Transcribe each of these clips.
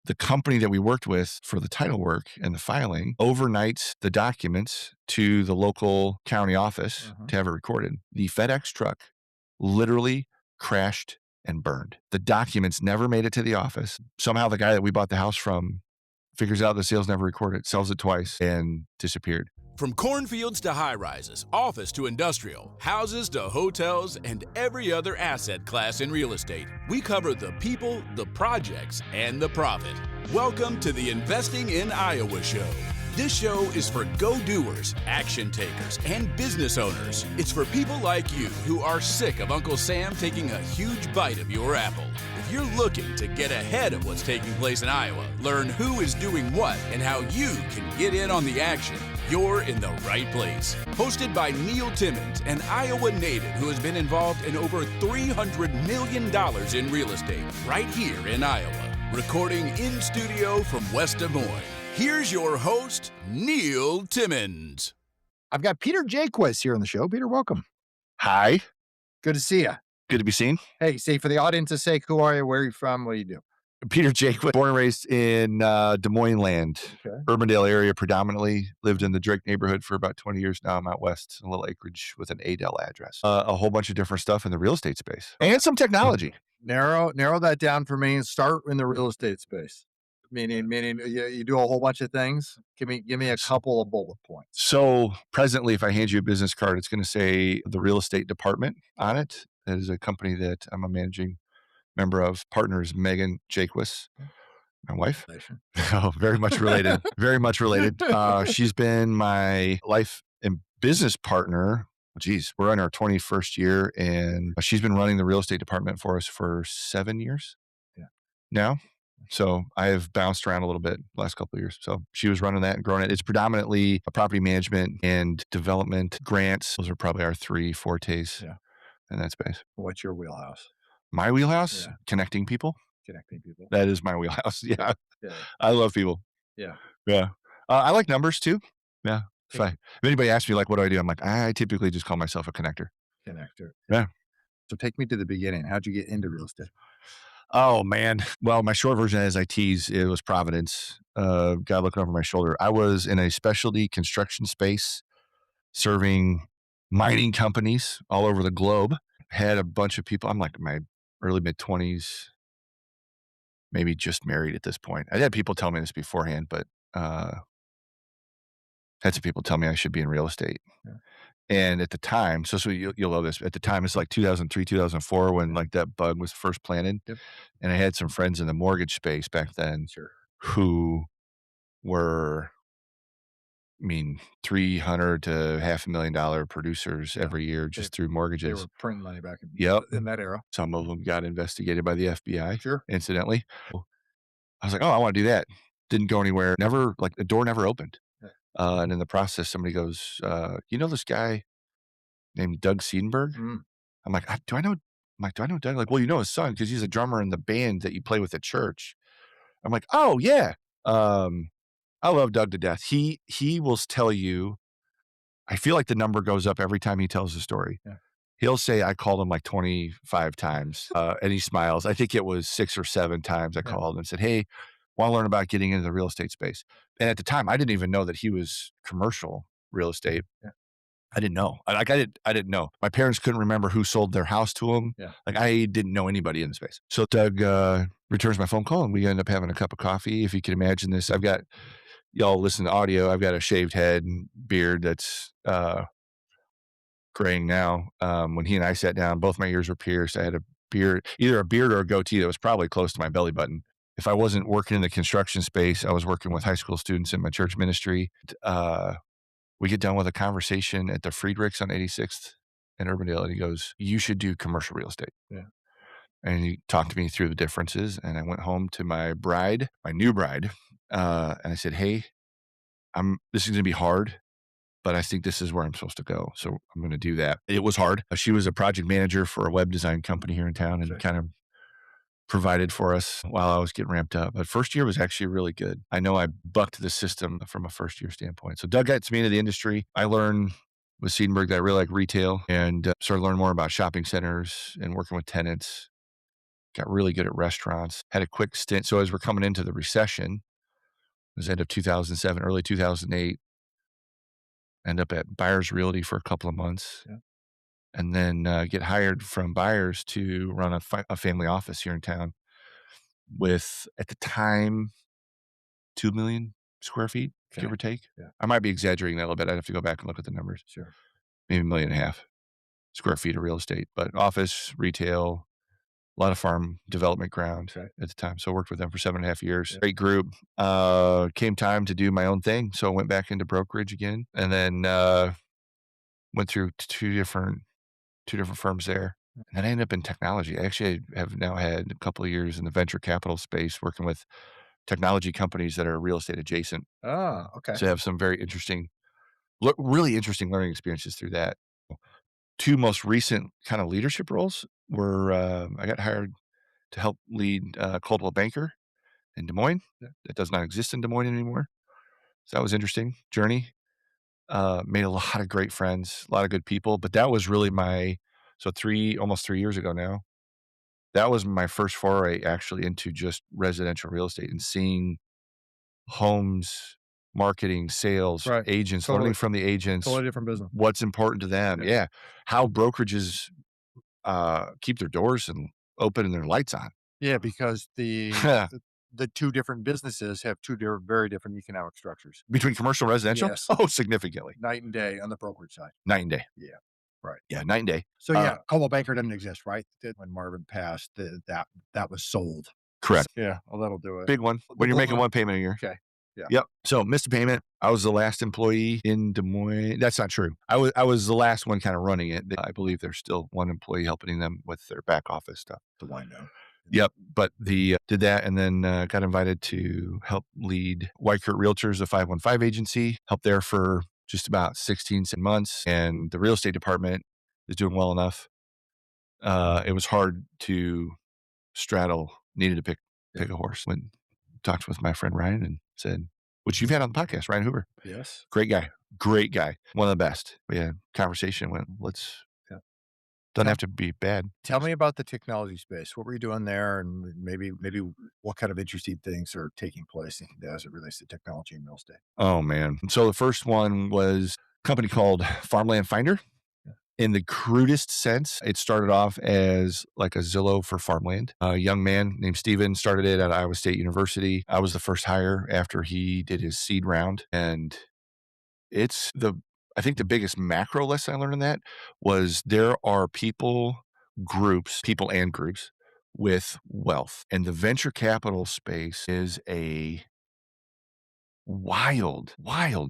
the company that we worked with for the title work and the filing overnights the documents to the local county office to have it recorded. The FedEx truck literally crashed and burned. The documents never made it to the office. Somehow the guy that we bought the house from figures out the sale's never recorded, sells it twice, and disappeared. From cornfields to high-rises, office to industrial, houses to hotels, and every other asset class in real estate, we cover the people, the projects, and the profit. Welcome to the Investing in Iowa show. This show is for go-doers, action takers, and business owners. It's for people like you who are sick of Uncle Sam taking a huge bite of your apple. If you're looking to get ahead of what's taking place in Iowa, learn who is doing what, and how you can get in on the action, you're in the right place. Hosted by Neil Timmins, an Iowa native who has been involved in over $300 million in real estate right here in Iowa. Recording in studio from West Des Moines. Here's your host, Neil Timmins. I've got Peter Jaques here on the show. Peter, welcome. Hi. Good to see you. Good to be seen. Hey, say for the audience's sake, who are you? Where are you from? What do you do? Peter Jaques, born and raised in Des Moines land, Urbandale area predominantly. Lived in the Drake neighborhood for about 20 years now. I'm out west, a little acreage with an Adel address. A whole bunch of different stuff in the real estate space and some technology. Narrow that down for me and start in the real estate space. Meaning you do a whole bunch of things. Give me a couple of bullet points. So presently, if I hand you a business card, it's going to say the real estate department on it. That is a company that I'm a managing member of. Partners Megan Jaques, my wife. Oh, very much related. Very much related. She's been my life and business partner. Geez, we're in our 21st year, and she's been running the real estate department for us for 7 years now. So I have bounced around a little bit the last couple of years. So she was running that and growing it. It's predominantly property management and development grants. Those are probably our three fortes in that space. What's your wheelhouse? My wheelhouse? Yeah. Connecting people. That is my wheelhouse. Yeah. I love people. Yeah. I like numbers too. Yeah. If anybody asks me like, what do I do? I'm like, I typically just call myself a connector. Yeah. So take me to the beginning. How'd you get into real estate? Oh man. Well, my short version as I tease, it was Providence. Guy looking over my shoulder. I was in a specialty construction space serving mining companies all over the globe. Had a bunch of people. I'm like in my early mid 20s, maybe just married at this point. I had people tell me this beforehand, but had some people tell me I should be in real estate. Yeah. And at the time, so you'll know this, at the time, it's like 2003, 2004, when like that bug was first planted. Yep. And I had some friends in the mortgage space back then who were, $300,000 to $500,000 producers every year just through mortgages. They were printing money back in that era. Some of them got investigated by the FBI, incidentally. I was like, oh, I want to do that. Didn't go anywhere. Never, like the door never opened. And in the process, somebody goes, you know this guy named Doug Seidenberg? I'm like, do I know Doug? Like, well, you know his son because he's a drummer in the band that you play with at church. I'm like, oh yeah. I love Doug to death. He will tell you, I feel like the number goes up every time he tells the story. Yeah. He'll say, I called him like 25 times and he smiles. I think it was 6 or 7 times I called and said, hey, want to learn about getting into the real estate space. And at the time, I didn't even know that he was commercial real estate. Yeah. I didn't know. I didn't know. My parents couldn't remember who sold their house to him. Yeah. Like I didn't know anybody in the space. So Doug returns my phone call and we end up having a cup of coffee. If you can imagine this, I've got, y'all listen to audio. I've got a shaved head and beard that's graying now. When he and I sat down, both my ears were pierced. I had a beard, either a beard or a goatee that was probably close to my belly button. If I wasn't working in the construction space, I was working with high school students in my church ministry. We get done with a conversation at the Friedrichs on 86th in Urbandale, and he goes, you should do commercial real estate. Yeah. And he talked to me through the differences, and I went home to my new bride, and I said, hey, this is going to be hard, but I think this is where I'm supposed to go. So I'm going to do that. It was hard. She was a project manager for a web design company here in town and kind of provided for us while I was getting ramped up. But first year was actually really good. I know I bucked the system from a first year standpoint. So Doug got me into the industry. I learned with Seidenberg that I really like retail and started learning more about shopping centers and working with tenants. got really good at restaurants, had a quick stint. So as we're coming into the recession, it was end of 2007, early 2008, end up at Buyers Realty for a couple of months. Yeah. And then get hired from Buyers to run a family office here in town with, at the time, 2 million square feet, Okay. give or take. Yeah. I might be exaggerating that a little bit. I'd have to go back and look at the numbers. Sure. Maybe 1.5 million square feet of real estate, but office, retail, a lot of farm development ground Okay. at the time. So I worked with them for 7.5 years. Yeah. Great group. Came time to do my own thing. So I went back into brokerage again, and then went through two different firms there. And then I ended up in technology. I actually have now had a couple of years in the venture capital space working with technology companies that are real estate adjacent. Ah, okay. So I have some very interesting, really interesting learning experiences through that. Two most recent kind of leadership roles were I got hired to help lead Coldwell Banker in Des Moines. Yeah. That does not exist in Des Moines anymore. So that was interesting journey. Made a lot of great friends, a lot of good people. But that was really almost 3 years ago now. That was my first foray actually into just residential real estate and seeing homes, marketing, sales, Right. agents, Totally. learning from the agents, Totally different business. what's important to them. Yeah. Yeah. How brokerages keep their doors and open and their lights on. Yeah, because the two different businesses have very different economic structures. Between commercial and residential? Yes. Oh, significantly. Night and day on the brokerage side. Night and day. Yeah. Right. Yeah, night and day. So yeah, Coldwell Banker didn't exist, right? When Marvin passed, that was sold. Correct. Yeah, well, that'll do it. Big one. The When you're making Coldwell- one payment a year. Okay. Yeah. Yep. So missed a payment. I was the last employee in Des Moines. That's not true. I was the last one kind of running it. I believe there's still one employee helping them with their back office stuff. The wine now. Yep. But did that and then got invited to help lead Weichert Realtors, a 515 agency. Helped there for just about 16 months. And the real estate department is doing well enough. It was hard to straddle, needed to pick a horse. When talked with my friend Ryan and said, which you've had on the podcast, Ryan Hoover. Yes. Great guy. One of the best. We had a conversation, went, doesn't have to be bad. Tell me about the technology space. What were you doing there, and maybe what kind of interesting things are taking place as it relates to technology and real estate? Oh man. So the first one was a company called Farmland Finder. In the crudest sense, it started off as like a Zillow for farmland. A young man named Steven started it at Iowa State University. I was the first hire after he did his seed round. And I think the biggest macro lesson I learned in that was there are people and groups with wealth. And the venture capital space is a wild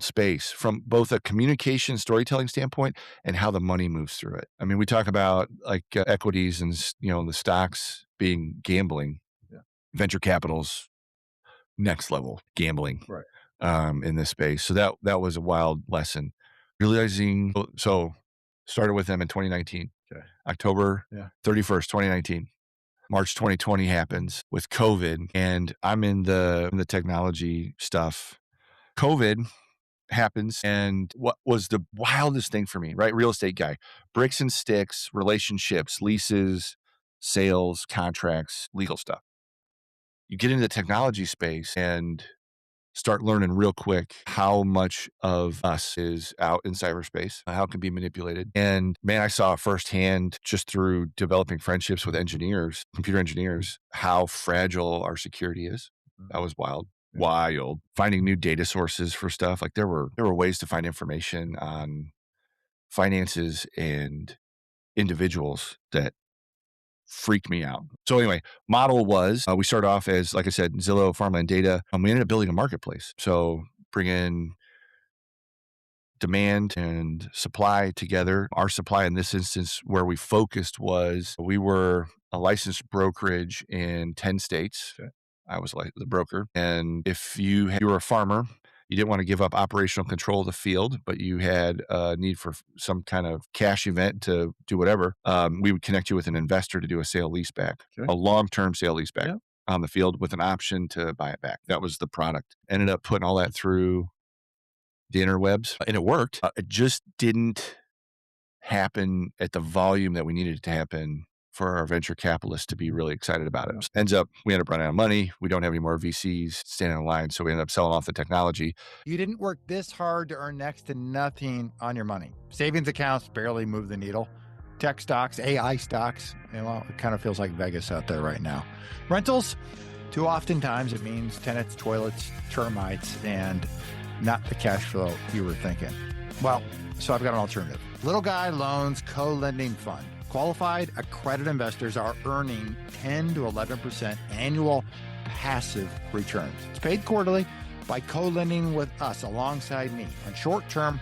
space from both a communication storytelling standpoint and how the money moves through it. I mean, we talk about like equities and, the stocks being gambling. Yeah. Venture capital's next level gambling. Right. In this space. So that was a wild lesson. Realizing, so started with them in 2019. Okay. October 31st, 2019. March 2020 happens with COVID, and I'm in the technology stuff. COVID happens, and what was the wildest thing for me, right? Real estate guy, bricks and sticks, relationships, leases, sales, contracts, legal stuff. You get into the technology space and start learning real quick how much of us is out in cyberspace, how it can be manipulated. And man, I saw firsthand just through developing friendships with engineers, computer engineers, how fragile our security is. That was wild. Finding new data sources for stuff. Like there were ways to find information on finances and individuals that freaked me out. So anyway, model was, we started off as, like I said, Zillow, Farmland Data. We ended up building a marketplace. So bring in demand and supply together. Our supply in this instance where we focused was we were a licensed brokerage in 10 states. Okay. I was like the broker. And if you were a farmer, you didn't want to give up operational control of the field, but you had a need for some kind of cash event to do whatever. We would connect you with an investor to do a sale-leaseback, a long-term sale-leaseback on the field with an option to buy it back. That was the product. Ended up putting all that through the interwebs, and it worked. It just didn't happen at the volume that we needed it to happen for our venture capitalists to be really excited about it. We end up running out of money. We don't have any more VCs standing in line. So we end up selling off the technology. You didn't work this hard to earn next to nothing on your money. Savings accounts barely move the needle. Tech stocks, AI stocks, well, it kind of feels like Vegas out there right now. Rentals, too oftentimes it means tenants, toilets, termites, and not the cash flow you were thinking. Well, so I've got an alternative. Little Guy Loans Co-Lending Fund. Qualified accredited investors are earning 10 to 11% annual passive returns. It's paid quarterly by co-lending with us alongside me on short-term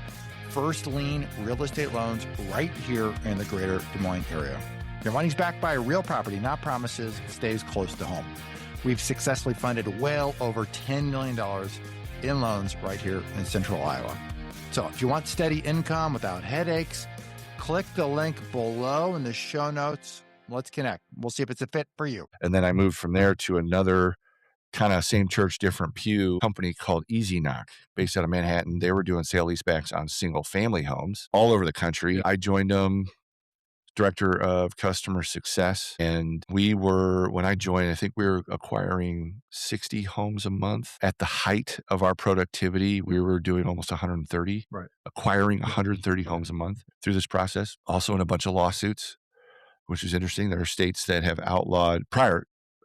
first lien real estate loans right here in the greater Des Moines area. Your money's backed by a real property, not promises. It stays close to home. We've successfully funded well over $10 million in loans right here in central Iowa. So if you want steady income without headaches, click the link below in the show notes. Let's connect. We'll see if it's a fit for you. And then I moved from there to another kind of same church, different pew company called Easy Knock, based out of Manhattan. They were doing sale-leasebacks on single family homes all over the country. I joined them, director of customer success. And when I joined, I think we were acquiring 60 homes a month. At the height of our productivity, we were doing almost 130, acquiring 130 homes a month through this process. Also in a bunch of lawsuits, which is interesting. There are states that have outlawed I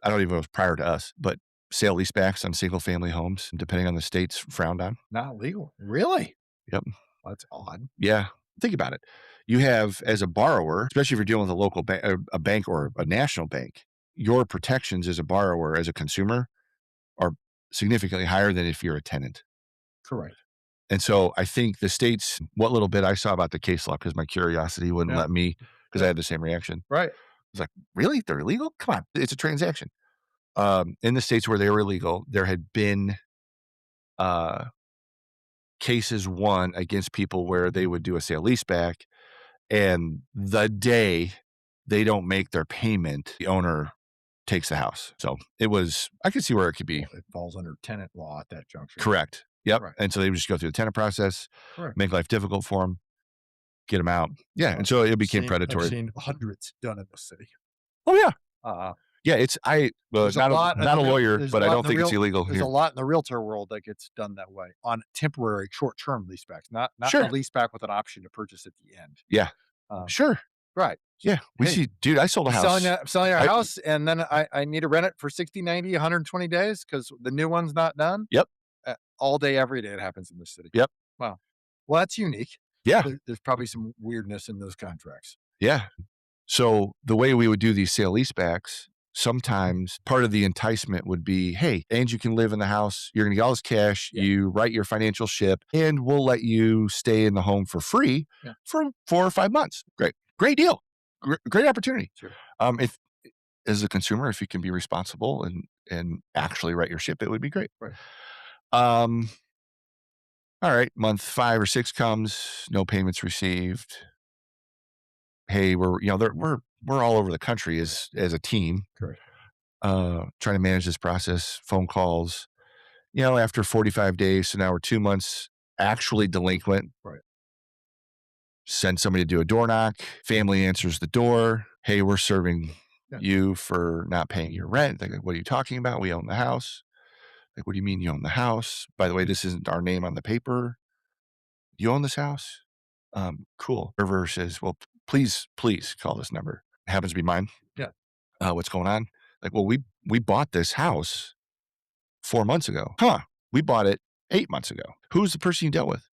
don't even know if it was prior to us, but sale leasebacks on single family homes, depending on the states, frowned on. Not legal. Really? Yep. That's odd. Yeah. Think about it. You have, as a borrower, especially if you're dealing with a local bank, a bank or a national bank, your protections as a borrower, as a consumer, are significantly higher than if you're a tenant. Correct. And so I think the states, what little bit I saw about the case law, because my curiosity wouldn't let me, because I had the same reaction. Right. I was like, really? They're illegal? Come on. It's a transaction. In the states where they were illegal, there had been cases won against people where they would do a sale leaseback, and the day they don't make their payment, the owner takes the house. So I could see where it could be. Well, it falls under tenant law at that juncture. Correct. Yep. Right. And so they would just go through the tenant process, Correct. make life difficult for them, get them out. Yeah. And so it became predatory. I've seen hundreds done in the city. Oh yeah. Yeah, not a lawyer, but I don't think it's illegal There's here. a lot in the realtor world that gets done that way on temporary short-term leasebacks, not Sure. a leaseback with an option to purchase at the end. Yeah. Sure. Right. Yeah. We see, dude, I sold a house. Selling our house, and then I need to rent it for 60, 90, 120 days because the new one's not done. Yep. All day, every day it happens in this city. Yep. Wow. Well, that's unique. Yeah. There's probably some weirdness in those contracts. Yeah. So the way we would do these sale leasebacks, sometimes part of the enticement would be, hey, and you can live in the house. You're going to get all this cash. Yeah. You write your financial ship, and we'll let you stay in the home for free for 4 or 5 months. Great deal. Great opportunity. Sure. If as a consumer, if you can be responsible and actually write your ship, it would be great. Right. All right. Month 5 or 6 comes, no payments received. Hey, we're all over the country as a team. Correct. Trying to manage this process, phone calls, after 45 days. So now we're 2 months actually delinquent. Right. Send somebody to do a door knock. Family answers the door. Hey, we're serving you for not paying your rent. Like, what are you talking about? We own the house. Like, what do you mean you own the house? By the way, this isn't our name on the paper. You own this house? Cool. Server says, well, please call this number. It happens to be mine. Yeah. What's going on? Like, well, we bought this house 4 months ago. Huh. We bought it 8 months ago. Who's the person you dealt with?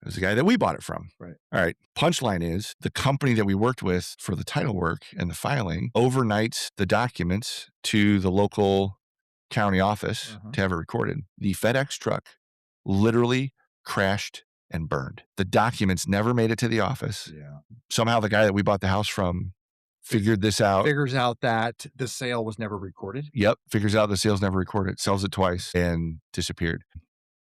It was the guy that we bought it from. Right. All right. Punchline is the company that we worked with for the title work and the filing overnights the documents to the local county office to have it recorded. The FedEx truck literally crashed and burned. The documents never made it to the office. Yeah. Somehow the guy that we bought the house from figured this out. Figures out that the sale was never recorded. Yep. Figures out the sale's never recorded, sells it twice, and disappeared.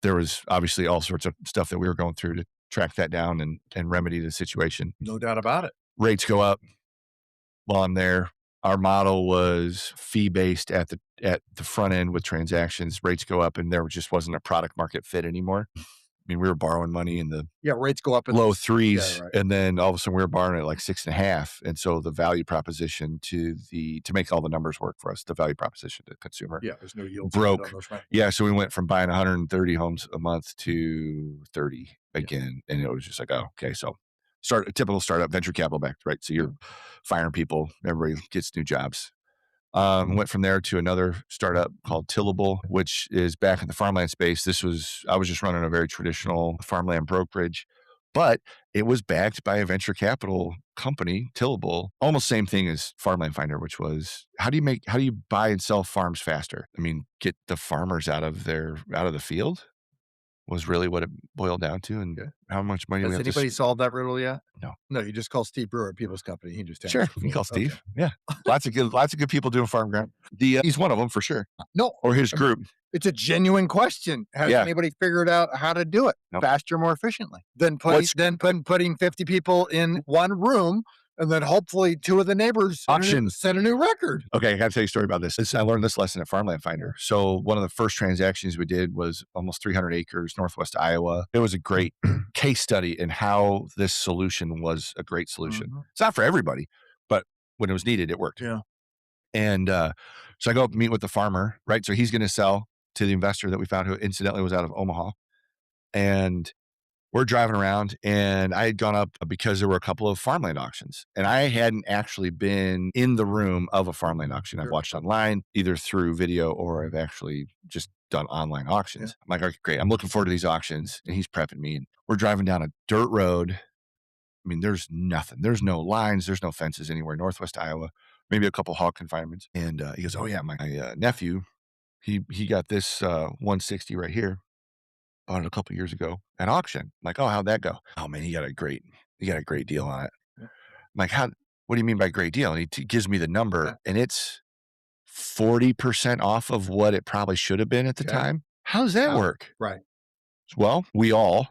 There was obviously all sorts of stuff that we were going through to track that down and remedy the situation. No doubt about it. Rates go up while I'm there. Our model was fee-based at the front end with transactions. Rates go up, and there just wasn't a product market fit anymore. mean, we were borrowing money in the rates go up in low yeah, threes, right. and then all of a sudden we were borrowing at like 6.5. And so the value proposition to make all the numbers work for us, the value proposition to consumer Yeah, there's no yield broke. on those rentals. Yeah, so we went from buying 130 homes a month to 30 again, and it was just like, oh, okay. So a typical startup, venture capital backed, right? So you're firing people, everybody gets new jobs. Went from there to another startup called Tillable, which is back in the farmland space. I was just running a very traditional farmland brokerage, but it was backed by a venture capital company, Tillable. Almost same thing as Farmland Finder, which was how do you buy and sell farms faster? I mean, get the farmers out of the field was really what it boiled down to. And how much money do we Has have anybody solved that riddle yet? No. No, you just call Steve Brewer at People's Company. He just Sure, answers you can call for you. Steve. Yeah, lots of good people doing farm ground. He's one of them for sure, No, or his group. it's a genuine question. Has Yeah. anybody figured out how to do it Nope. faster, more efficiently than putting 50 people in one room and then hopefully two of the neighbors set a new record? Okay, I got to tell you a story about this. I learned this lesson at Farmland Finder. So one of the first transactions we did was almost 300 acres, Northwest Iowa. It was a great case study in how this solution was a great solution. Mhm. It's not for everybody, but when it was needed, it worked. Yeah. And so I go up and meet with the farmer, right? So he's going to sell to the investor that we found, who incidentally was out of Omaha. And we're driving around, and I had gone up because there were a couple of farmland auctions, and I hadn't actually been in the room of a farmland auction. I've watched online, either through video or I've actually just done online auctions. I'm like, okay, great. I'm looking forward to these auctions. And he's prepping me, and we're driving down a dirt road. I mean, there's nothing. There's no lines. There's no fences anywhere. Northwest Iowa, maybe a couple hog confinements. And he goes, oh yeah, my nephew, he got this 160 right here. Bought it a couple years ago at auction. I'm like, oh, how'd that go? Oh man, he got a great deal on it. Yeah. I'm like, what do you mean by great deal? And he gives me the number, and it's 40% off of what it probably should have been at the time. How does that work? Right. Well, we all,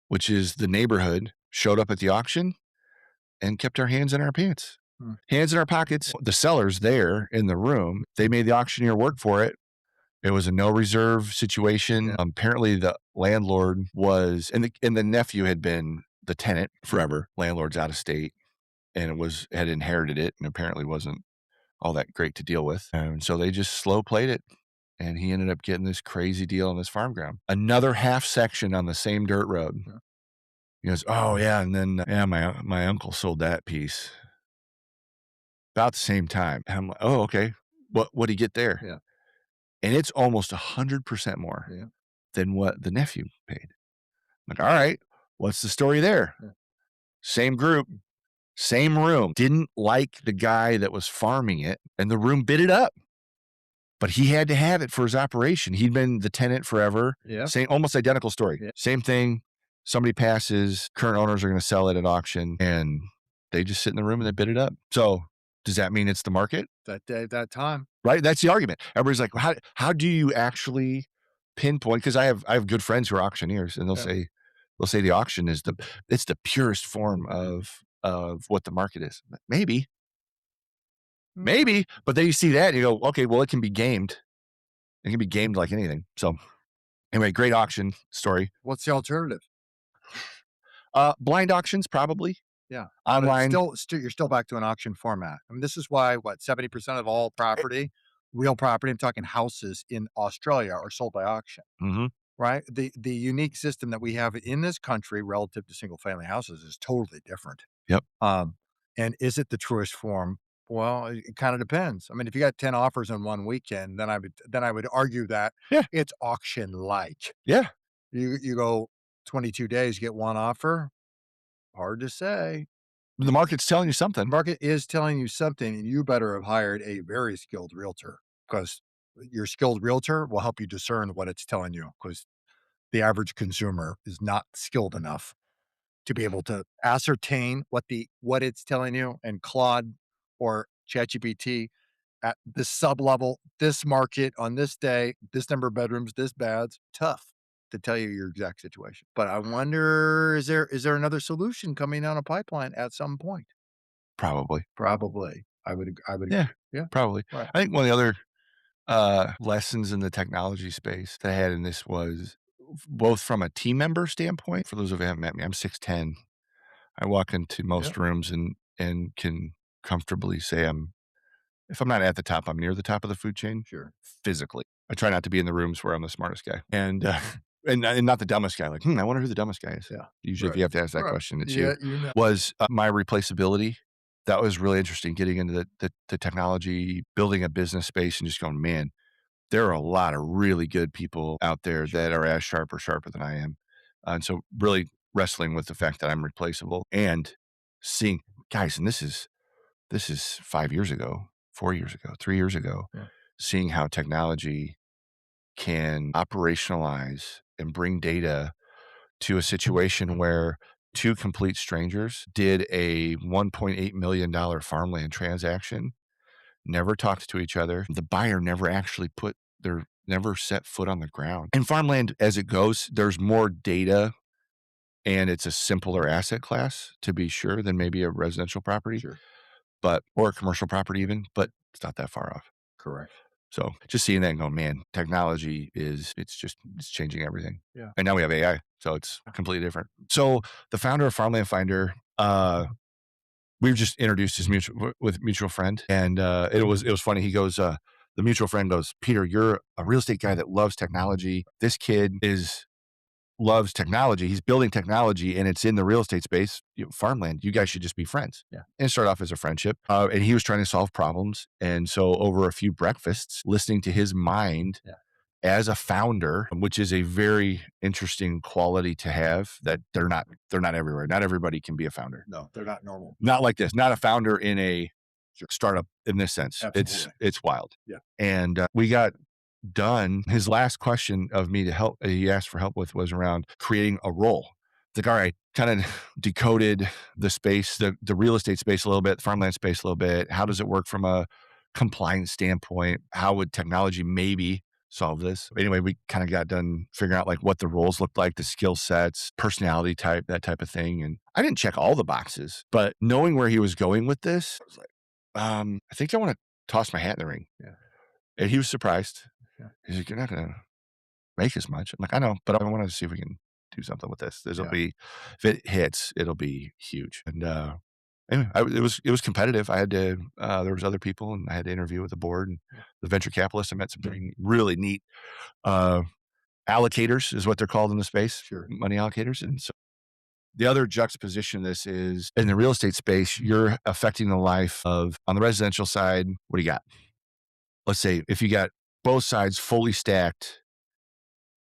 which is the neighborhood, showed up at the auction and kept our hands in our pants, hands in our pockets. The sellers there in the room, they made the auctioneer work for it. It was a no reserve situation. Yeah. Apparently the landlord was, and the nephew had been the tenant forever. Landlord's out of state, and had inherited it, and apparently wasn't all that great to deal with. And so they just slow played it, and he ended up getting this crazy deal on this farm ground. Another half section on the same dirt road. Yeah. He goes, oh yeah, and then my uncle sold that piece about the same time. And I'm like, oh okay, what'd he get there? Yeah. And it's almost 100% more than what the nephew paid. I'm like, all right, what's the story there? Yeah. Same group, same room. Didn't like the guy that was farming it, and the room bid it up. But he had to have it for his operation. He'd been the tenant forever. Yeah. Same, almost identical story. Yeah. Same thing. Somebody passes, current owners are going to sell it at auction, and they just sit in the room and they bid it up. So does that mean it's the market? That day, that time. Right? That's the argument. Everybody's like, well, how do you actually pinpoint? Because I have good friends who are auctioneers, and they'll say the auction is it's the purest form of what the market is. Maybe, but then you see that and you go, okay, well, it can be gamed. It can be gamed like anything. So anyway, great auction story. What's the alternative? Blind auctions, probably. Yeah. Online. You're still back to an auction format. I mean, this is why 70% of all property, real property, I'm talking houses in Australia, are sold by auction. Mm-hmm. Right? The unique system that we have in this country relative to single family houses is totally different. Yep. And is it the truest form? Well, it kind of depends. I mean, if you got 10 offers in one weekend, then I would argue that it's auction like. Yeah. You go 22 days, get one offer. Hard to say. The market's telling you something. The market is telling you something, and you better have hired a very skilled realtor, because your skilled realtor will help you discern what it's telling you, because the average consumer is not skilled enough to be able to ascertain what it's telling you. And Claude or ChatGPT at this sub level, this market on this day, this number of bedrooms, this bads, tough to tell you your exact situation. But I wonder, is there another solution coming down a pipeline at some point? Probably. I would. Yeah. Probably. Right. I think one of the other lessons in the technology space that I had in this was both from a team member standpoint. For those of you who haven't met me, I'm 6'10". I walk into most rooms and can comfortably say if I'm not at the top, I'm near the top of the food chain. Sure. Physically. I try not to be in the rooms where I'm the smartest guy and not the dumbest guy. Like, I wonder who the dumbest guy is. Yeah. Usually if you have to ask that question, it's Yeah, you. Was my replaceability. That was really interesting, getting into the technology, building a business space and just going, man, there are a lot of really good people out there that are as sharp or sharper than I am. And so really wrestling with the fact that I'm replaceable and seeing guys, and this is 5 years ago, 4 years ago, 3 years ago, seeing how technology can operationalize and bring data to a situation where two complete strangers did a $1.8 million farmland transaction, never talked to each other. The buyer never actually never set foot on the ground. And farmland, as it goes, there's more data and it's a simpler asset class, to be sure, than maybe a residential property. Sure. Or a commercial property even, but it's not that far off. Correct. So just seeing that and going, man, technology it's changing everything. Yeah. And now we have AI, so it's completely different. So the founder of Farmland Finder, we were just introduced as mutual friend, and it was funny. He goes, the mutual friend goes, Peter, you're a real estate guy that loves technology. This kid loves technology. He's building technology and it's in the real estate space, farmland. You guys should just be friends. Yeah. And start off as a friendship. And he was trying to solve problems. And so over a few breakfasts, listening to his mind as a founder, which is a very interesting quality to have, that they're not everywhere. Not everybody can be a founder. No, they're not normal. Not like this. Not a founder in a startup in this sense. Absolutely. It's wild. Yeah. And we got done. His last question of me to help, he asked for help with, was around creating a role. It's like, all right, kind of decoded the space, the real estate space a little bit, the farmland space a little bit. How does it work from a compliance standpoint? How would technology maybe solve this? Anyway, we kind of got done figuring out like what the roles looked like, the skill sets, personality type, that type of thing. And I didn't check all the boxes, but knowing where he was going with this, I was like, I think I want to toss my hat in the ring. Yeah. And he was surprised. Yeah. He's like, you're not going to make as much. I'm like, I know, but I want to see if we can do something with this. There'll be, if it hits, it'll be huge. And anyway, it was competitive. I had to, there was other people and I had to interview with the board and the venture capitalists. I met some really neat allocators is what they're called in the space. Sure. Money allocators. And so the other juxtaposition of this is in the real estate space, you're affecting the life of, on the residential side, what do you got? Let's say if you got both sides fully stacked,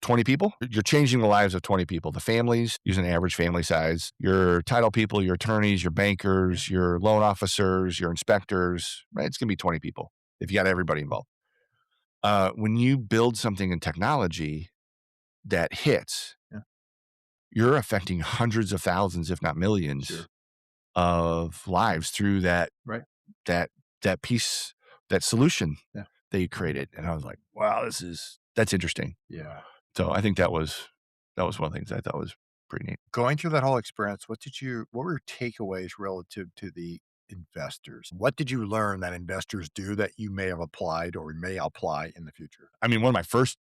20 people, you're changing the lives of 20 people. The families, using average family size, your title people, your attorneys, your bankers, your loan officers, your inspectors, right? It's going to be 20 people if you got everybody involved. When you build something in technology that hits, you're affecting hundreds of thousands, if not millions, of lives through that piece, that solution that you created. And I was like, wow, that's interesting. Yeah. So I think that was one of the things I thought was pretty neat. Going through that whole experience, what were your takeaways relative to the investors? What did you learn that investors do that you may have applied or may apply in the future? I mean, one of my first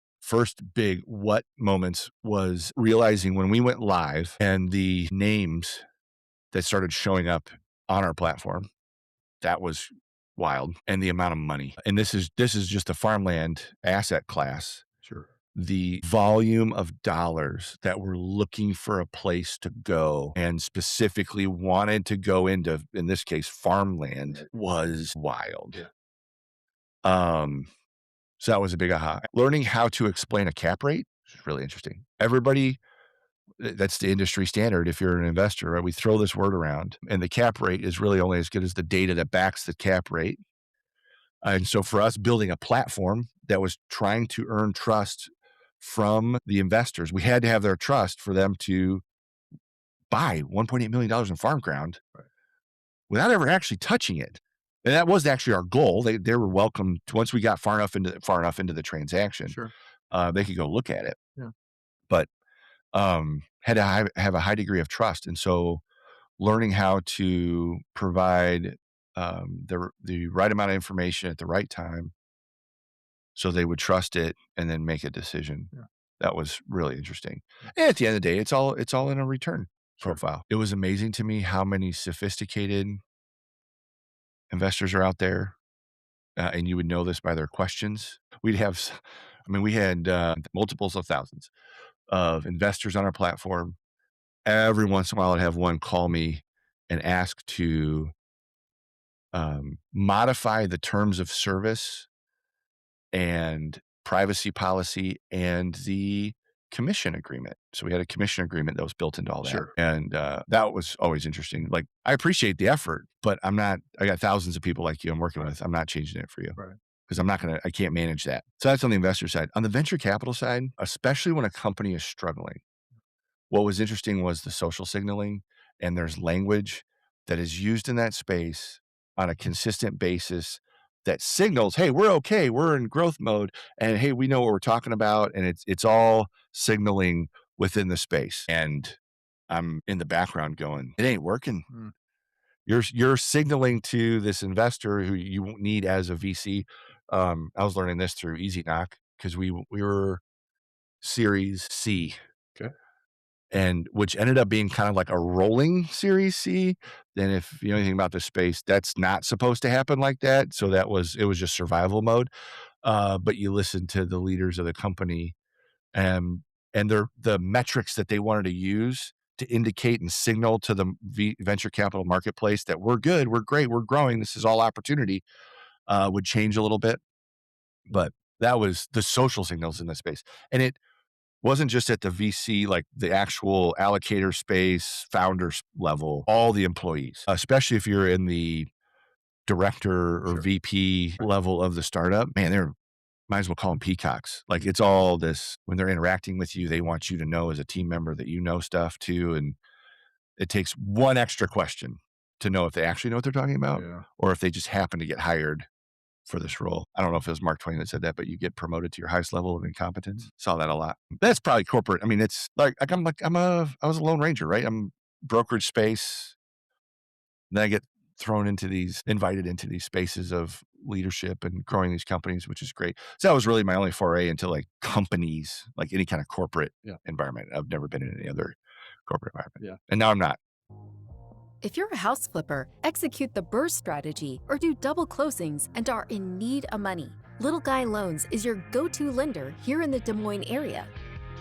big what moments was realizing when we went live and the names that started showing up on our platform, that was wild. And the amount of money. And this is just the farmland asset class. Sure. The volume of dollars that were looking for a place to go and specifically wanted to go into, in this case, farmland, was wild. Yeah. So that was a big aha. Learning how to explain a cap rate is really interesting. Everybody, that's the industry standard. If you're an investor, right? We throw this word around, and the cap rate is really only as good as the data that backs the cap rate. And so for us, building a platform that was trying to earn trust from the investors, we had to have their trust for them to buy $1.8 million in farm ground without ever actually touching it. And that was actually our goal. They were welcome to, once we got far enough into the transaction, they could go look at it. Yeah. But had to have a high degree of trust. And so learning how to provide the right amount of information at the right time so they would trust it and then make a decision. that was really interesting. And at the end of the day, it's all in a return profile. It was amazing to me how many sophisticated investors are out there, and you would know this by their questions. We had multiples of thousands of investors on our platform. Every once in a while, I'd have one call me and ask to modify the terms of service and privacy policy and the commission agreement. So we had a commission agreement that was built into all that. Sure. And that was always interesting. Like, I appreciate the effort, but I got thousands of people like you I'm working with. I'm not changing it for you. Right. Because I can't manage that. So that's on the investor side. On the venture capital side, especially when a company is struggling, what was interesting was the social signaling, and there's language that is used in that space on a consistent basis that signals, hey, we're okay, we're in growth mode, and hey, we know what we're talking about, and it's all signaling within the space. And I'm in the background going, it ain't working. You're signaling to this investor who you need as a VC. I was learning this through Easy Knock because we were Series C. Okay. And which ended up being kind of like a rolling Series C. And if you know anything about this space, that's not supposed to happen like that. So it was just survival mode. But you listen to the leaders of the company, and the metrics that they wanted to use to indicate and signal to the venture capital marketplace that we're good, we're great, we're growing, this is all opportunity, would change a little bit. But that was the social signals in this space. And it wasn't just at the VC, like the actual allocator space, founders level, all the employees, especially if you're in the director or VP level of the startup, man, they're might as well call them peacocks. Like, it's all this, when they're interacting with you, they want you to know as a team member that you know stuff too. And it takes one extra question to know if they actually know what they're talking about, or if they just happen to get hired for this role. I don't know if it was Mark Twain that said that, but you get promoted to your highest level of incompetence. Saw that a lot. That's probably corporate. I mean, it's like I was a lone ranger, right? I'm brokerage space. Then I get invited into these spaces of leadership and growing these companies, which is great. So that was really my only foray into like companies, like any kind of corporate environment. I've never been in any other corporate environment. And now I'm not. If you're a house flipper, execute the burst strategy, or do double closings and are in need of money, Little Guy Loans is your go-to lender here in the Des Moines area.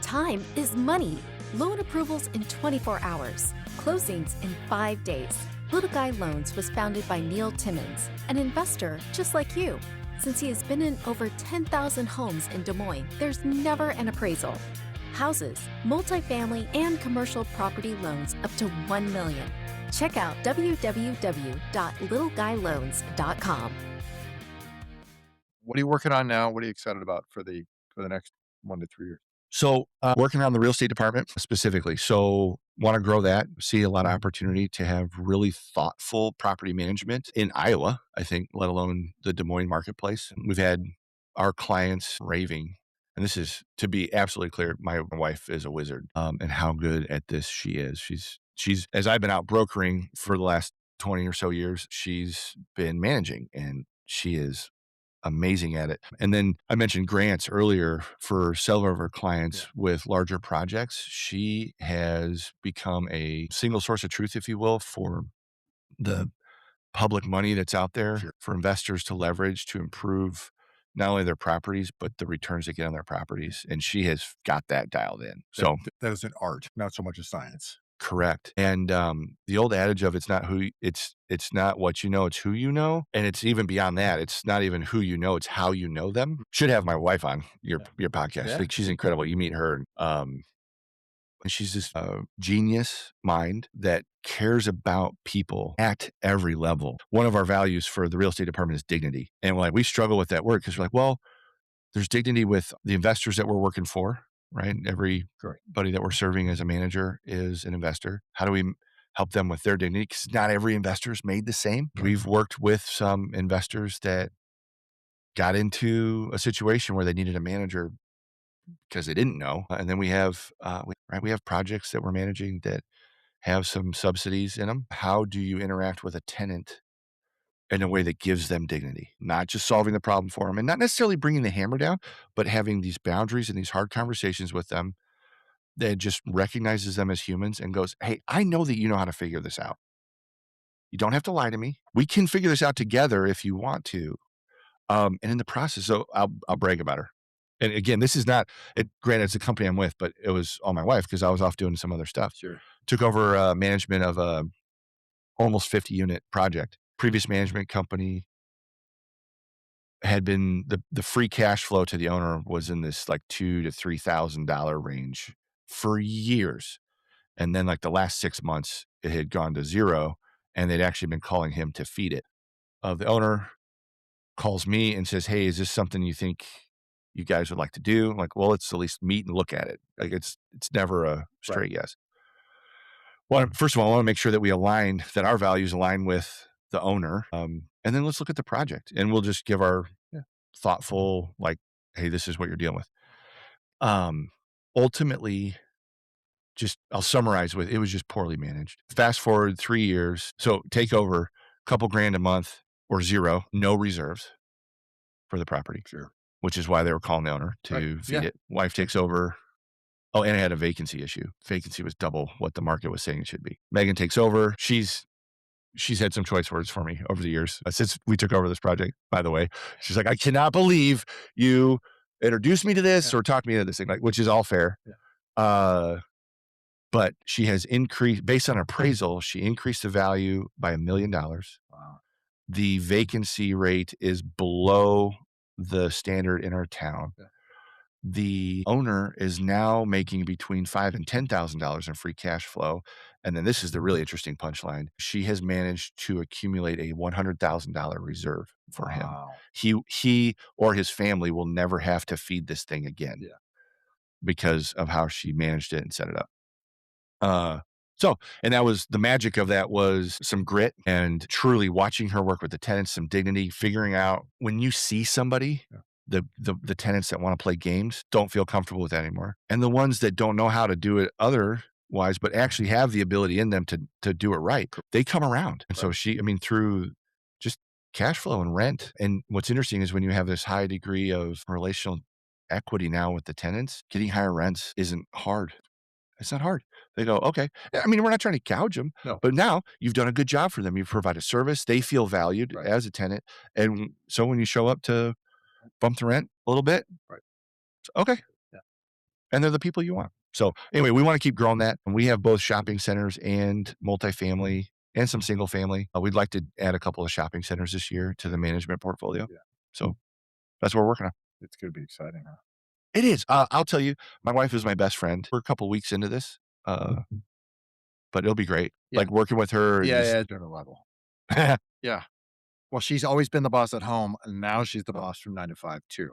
Time is money. Loan approvals in 24 hours. Closings in 5 days. Little Guy Loans was founded by Neil Timmins, an investor just like you. Since he has been in over 10,000 homes in Des Moines, there's never an appraisal. Houses, multifamily, and commercial property loans up to $1 million. Check out www.littleguyloans.com. What are you working on now? What are you excited about for the next 1 to 3 years? So working on the real estate department specifically. So want to grow that, see a lot of opportunity to have really thoughtful property management in Iowa, I think, let alone the Des Moines marketplace. We've had our clients raving. And this is, to be absolutely clear, my wife is a wizard, and how good at this she is. She's, as I've been out brokering for the last 20 or so years, she's been managing, and she is amazing at it. And then I mentioned grants earlier for several of our clients with larger projects. She has become a single source of truth, if you will, for the public money that's out there for investors to leverage to improve not only their properties, but the returns they get on their properties. And she has got that dialed in. So that is an art, not so much a science. Correct. And the old adage of it's not what you know, it's who you know. And it's even beyond that. It's not even who you know, it's how you know them. Should have my wife on your podcast. Like, she's incredible. You meet her. And she's this genius mind that cares about people at every level. One of our values for the real estate department is dignity. And we struggle with that word because we're like, well, there's dignity with the investors that we're working for, right? Everybody that we're serving as a manager is an investor. How do we help them with their dignity? Because not every investor is made the same. We've worked with some investors that got into a situation where they needed a manager because they didn't know. And then we have projects that we're managing that have some subsidies in them. How do you interact with a tenant in a way that gives them dignity, not just solving the problem for them and not necessarily bringing the hammer down, but having these boundaries and these hard conversations with them that just recognizes them as humans and goes, hey, I know that you know how to figure this out. You don't have to lie to me. We can figure this out together if you want to. And in the process, so I'll brag about her. And again, this is not, granted, it's the company I'm with, but it was all my wife because I was off doing some other stuff. Sure. Took over management of a almost 50 unit project. Previous management company had been the free cash flow to the owner was in this like $2,000 to $3,000 range for years. And then like the last 6 months, it had gone to zero and they'd actually been calling him to feed it. The owner calls me and says, hey, is this something you think you guys would like to do? I'm like, well, let's at least meet and look at it. Like it's never a straight yes. Well, first of all, I want to make sure that that our values align with the owner. And then let's look at the project and we'll just give our thoughtful, like, hey, this is what you're dealing with. Ultimately, I'll summarize with, it was just poorly managed. Fast forward 3 years. So take over, a couple grand a month or zero, no reserves for the property. Sure. Which is why they were calling the owner to feed it. Wife takes over. Oh, and I had a vacancy issue. Vacancy was double what the market was saying it should be. Megan takes over. She's had some choice words for me over the years since we took over this project, by the way. She's like, I cannot believe you introduced me to this or talked me into this thing, like, which is all fair. But she has increased, based on appraisal, she increased the value by $1 million. Wow. The vacancy rate is below the standard in our town. The owner is now making between $5,000 and $10,000 in free cash flow. And then this is the really interesting punchline. She has managed to accumulate a $100,000 reserve for him. He or his family will never have to feed this thing again because of how she managed it and set it up. And that was the magic of that was some grit and truly watching her work with the tenants, some dignity, figuring out when you see somebody, the tenants that want to play games don't feel comfortable with that anymore. And the ones that don't know how to do it otherwise, but actually have the ability in them to do it right, they come around. And so through just cash flow and rent. And what's interesting is when you have this high degree of relational equity now with the tenants, getting higher rents isn't hard. It's not hard. They go, okay. I mean, we're not trying to gouge them, but now you've done a good job for them. You've provided service. They feel valued as a tenant. And so when you show up to bump the rent a little bit, okay. And they're the people you want. So anyway, we want to keep growing that. And we have both shopping centers and multifamily and some single family. We'd like to add a couple of shopping centers this year to the management portfolio. So that's what we're working on. It's going to be exciting, huh? It is. I'll tell you, my wife is my best friend. We're a couple weeks into this, but it'll be great. Like working with her. Different level. Yeah. Well, she's always been the boss at home, and now she's the boss from 9 to 5 too.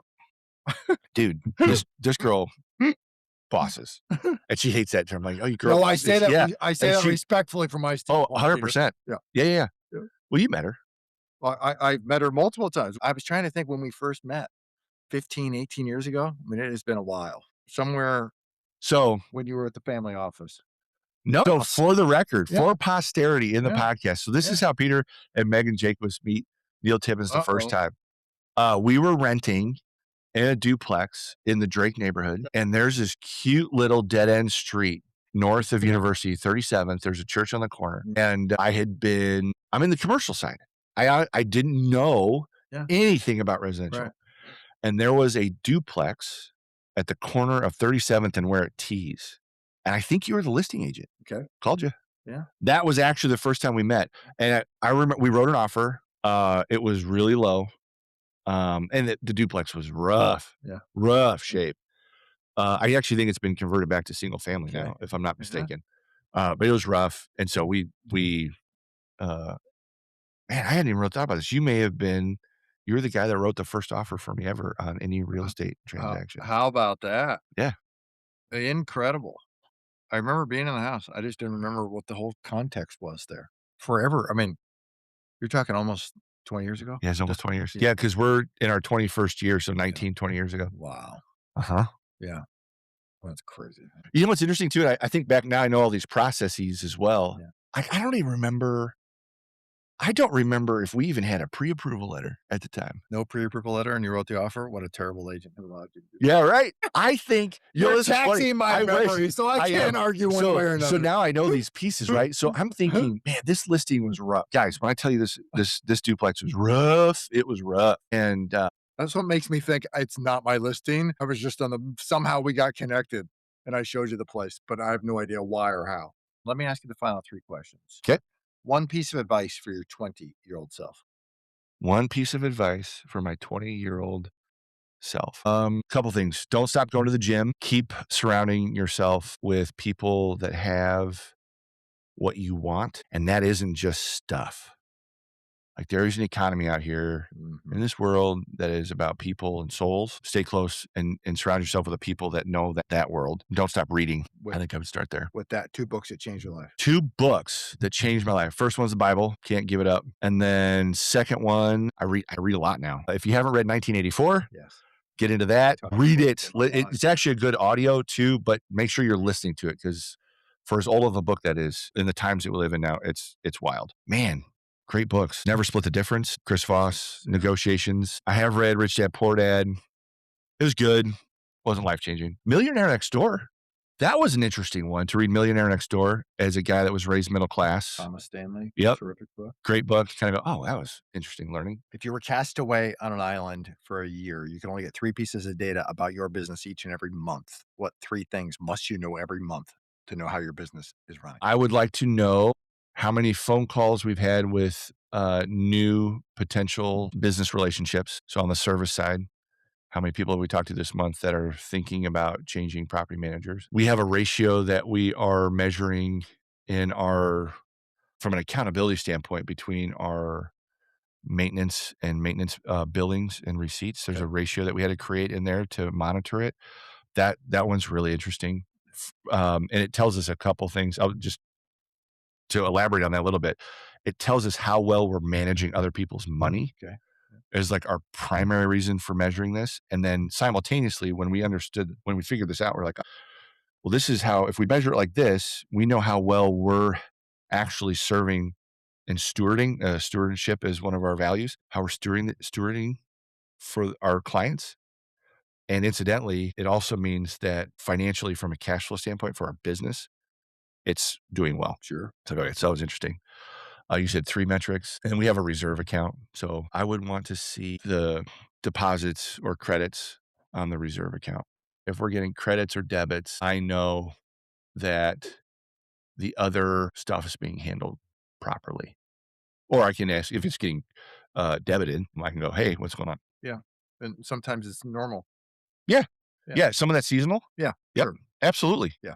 Dude, this girl bosses, and she hates that term. Like, oh, you girl. No, I say that. I say that respectfully from my standpoint. 100%. Yeah. Well, you met her. Well, I've met her multiple times. I was trying to think when we first met. 15, 18 years ago. I mean, it has been a while. Somewhere. So when you were at the family office. No. So for the record, for posterity in the podcast. So this is how Peter and Megan Jaques meet Neil Timmins the first time. We were renting in a duplex in the Drake neighborhood, and there's this cute little dead end street north of University 37th. There's a church on the corner, and I'm in the commercial side. I didn't know anything about residential. Right. And there was a duplex at the corner of 37th and where it tees. And I think you were the listing agent. Okay. Called you. Yeah. That was actually the first time we met. And I remember we wrote an offer. It was really low. And the duplex was rough. Yeah. Rough shape. I actually think it's been converted back to single family now, if I'm not mistaken. But it was rough. And so man, I hadn't even really thought about this. You're the guy that wrote the first offer for me ever on any real estate transaction. How about that? Yeah. Incredible. I remember being in the house. I just didn't remember what the whole context was there. Forever. I mean, you're talking almost 20 years ago? Yeah, it's almost 20 years. Yeah, because we're in our 21st year, so 20 years ago. Wow. Uh-huh. Yeah. That's crazy. You know what's interesting, too? I think back now, I know all these processes as well. Yeah. I don't even remember I don't remember if we even had a pre-approval letter at the time. No pre-approval letter, and you wrote the offer? What a terrible agent who allowed you to do that. Yeah, right. I think You're this is funny. taxing my I wish. memory, so I can't argue one way or another. So now I know these pieces, right? So I'm thinking, man, this listing was rough. Guys, when I tell you this duplex was rough, it was rough. And that's what makes me think it's not my listing. I was just somehow we got connected and I showed you the place, but I have no idea why or how. Let me ask you the final 3 questions. okay. One piece of advice for your 20-year-old self. One piece of advice for my 20-year-old self. Couple things. Don't stop going to the gym. Keep surrounding yourself with people that have what you want. And that isn't just stuff. Like there is an economy out here in this world that is about people and souls. Stay close and surround yourself with the people that know that world. Don't stop reading. I think I would start there. With that, 2 books that changed your life. 2 books that changed my life. First one's the Bible. Can't give it up. And then second one, I read a lot now. If you haven't read 1984, yes, get into that. Read it. It's actually a good audio too, but make sure you're listening to it because for as old of a book that is, in the times that we live in now, it's wild. Man, great books. Never Split the Difference. Chris Voss, Negotiations. I have read Rich Dad, Poor Dad. It was good. Wasn't life-changing. Millionaire Next Door. That was an interesting one to read Millionaire Next Door as a guy that was raised middle class. Thomas Stanley. Yep. Terrific book. Great book. Kind of go, oh, that was interesting learning. If you were cast away on an island for a year, you can only get 3 pieces of data about your business each and every month. What 3 things must you know every month to know how your business is running? I would like to know how many phone calls we've had with new potential business relationships. So on the service side, how many people have we talked to this month that are thinking about changing property managers? We have a ratio that we are measuring from an accountability standpoint between our maintenance billings and receipts. There's a ratio that we had to create in there to monitor it. That one's really interesting. And it tells us a couple things. I'll just to elaborate on that a little bit. It tells us how well we're managing other people's money. Okay. Is like our primary reason for measuring this. And then simultaneously, when we figured this out, we're like, well, this is how, if we measure it like this, we know how well we're actually serving and stewarding. Stewardship is one of our values, how we're stewarding for our clients. And incidentally, it also means that financially, from a cash flow standpoint for our business, it's doing well. Sure. So that was interesting. You said 3 metrics, and we have a reserve account. So I would want to see the deposits or credits on the reserve account. If we're getting credits or debits, I know that the other stuff is being handled properly. Or I can ask if it's getting debited, I can go, hey, what's going on? Yeah. And sometimes it's normal. Yeah. Some of that's seasonal. Yeah. Yep. Sure. Absolutely. Yeah.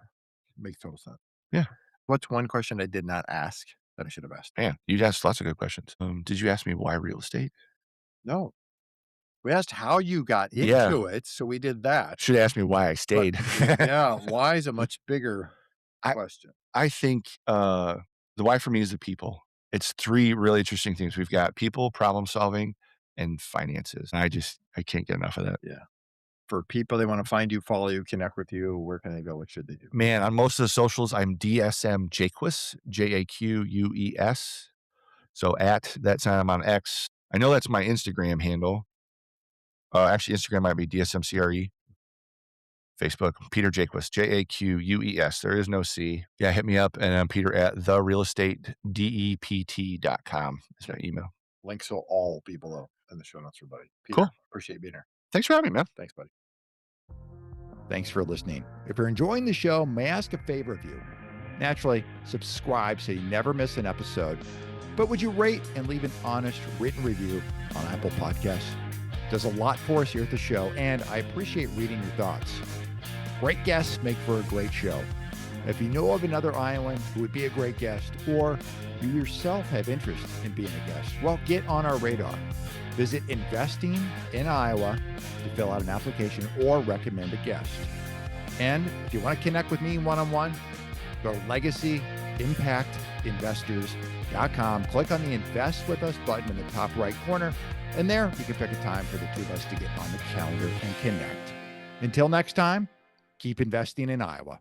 Makes total sense. Yeah. What's one question I did not ask that I should have asked? Man, you asked lots of good questions. Did you ask me why real estate? No. We asked how you got into it, so we did that. Should ask me why I stayed. Yeah, why is a much bigger question. I think the why for me is the people. It's 3 really interesting things. We've got people, problem solving, and finances. I can't get enough of that. Yeah. For people, they want to find you, follow you, connect with you. Where can they go? What should they do? Man, on most of the socials, I'm DSM Jaques, Jaques. So at that time, I'm on X. I know that's my Instagram handle. Actually, Instagram might be DSMCRE. Facebook, Peter Jaques, Jaques. There is no C. Yeah, hit me up, and I'm Peter at therealestatedept.com. Is my email. Links will all be below in the show notes for everybody. Peter, Cool. Appreciate you being here. Thanks for having me, man. Thanks, buddy. Thanks for listening. If you're enjoying the show, may I ask a favor of you? Naturally, subscribe so you never miss an episode. But would you rate and leave an honest written review on Apple Podcasts? It does a lot for us here at the show, and I appreciate reading your thoughts. Great guests make for a great show. If you know of another Iowan who would be a great guest, or you yourself have interest in being a guest, well, get on our radar. Visit Investing in Iowa to fill out an application or recommend a guest. And if you want to connect with me one-on-one, go to LegacyImpactInvestors.com. Click on the Invest With Us button in the top right corner, and there you can pick a time for the 2 of us to get on the calendar and connect. Until next time, keep investing in Iowa.